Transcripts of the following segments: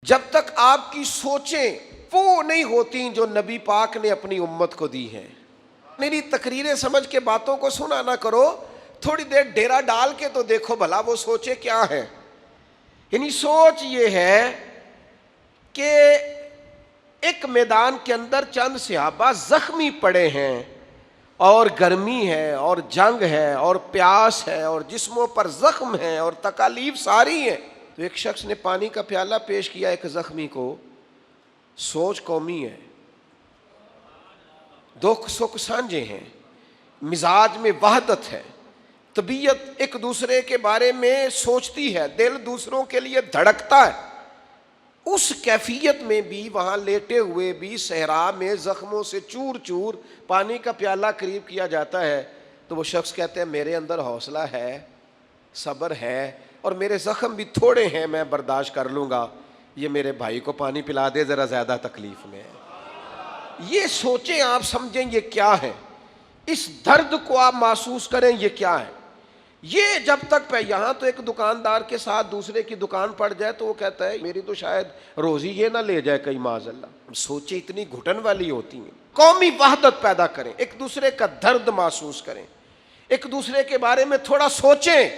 جب تک آپ کی سوچیں وہ نہیں ہوتی جو نبی پاک نے اپنی امت کو دی ہیں۔ میری تقریریں سمجھ کے باتوں کو سنا نہ کرو، تھوڑی دیر ڈیرا ڈال کے تو دیکھو بھلا وہ سوچیں کیا ہے۔ یعنی سوچ یہ ہے کہ ایک میدان کے اندر چند صحابہ زخمی پڑے ہیں اور گرمی ہے اور جنگ ہے اور پیاس ہے اور جسموں پر زخم ہے اور تکالیف ساری ہیں، تو ایک شخص نے پانی کا پیالہ پیش کیا ایک زخمی کو۔ سوچ قومی ہے، دکھ سکھ سانجے ہیں، مزاج میں وحدت ہے، طبیعت ایک دوسرے کے بارے میں سوچتی ہے، دل دوسروں کے لیے دھڑکتا ہے۔ اس کیفیت میں بھی وہاں لیٹے ہوئے بھی صحرا میں زخموں سے چور چور پانی کا پیالہ قریب کیا جاتا ہے، تو وہ شخص کہتے ہیں میرے اندر حوصلہ ہے، صبر ہے، اور میرے زخم بھی تھوڑے ہیں، میں برداشت کر لوں گا، یہ میرے بھائی کو پانی پلا دے، ذرا زیادہ تکلیف میں ہے۔ یہ سوچیں، آپ سمجھیں یہ کیا ہے، اس درد کو آپ محسوس کریں یہ کیا ہے۔ یہ جب تک یہاں تو ایک دکاندار کے ساتھ دوسرے کی دکان پڑ جائے تو وہ کہتا ہے میری تو شاید روزی یہ نہ لے جائے کہیں معاذ اللہ۔ سوچیں اتنی گھٹن والی ہوتی ہیں۔ قومی وحدت پیدا کریں، ایک دوسرے کا درد محسوس کریں، ایک دوسرے کے بارے میں تھوڑا سوچیں،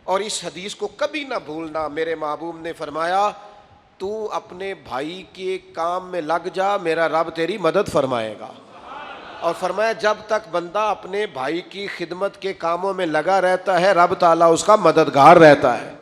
اور اس حدیث کو کبھی نہ بھولنا۔ میرے محبوب نے فرمایا تو اپنے بھائی کے کام میں لگ جا، میرا رب تیری مدد فرمائے گا، اور فرمایا جب تک بندہ اپنے بھائی کی خدمت کے کاموں میں لگا رہتا ہے رب تعالیٰ اس کا مددگار رہتا ہے۔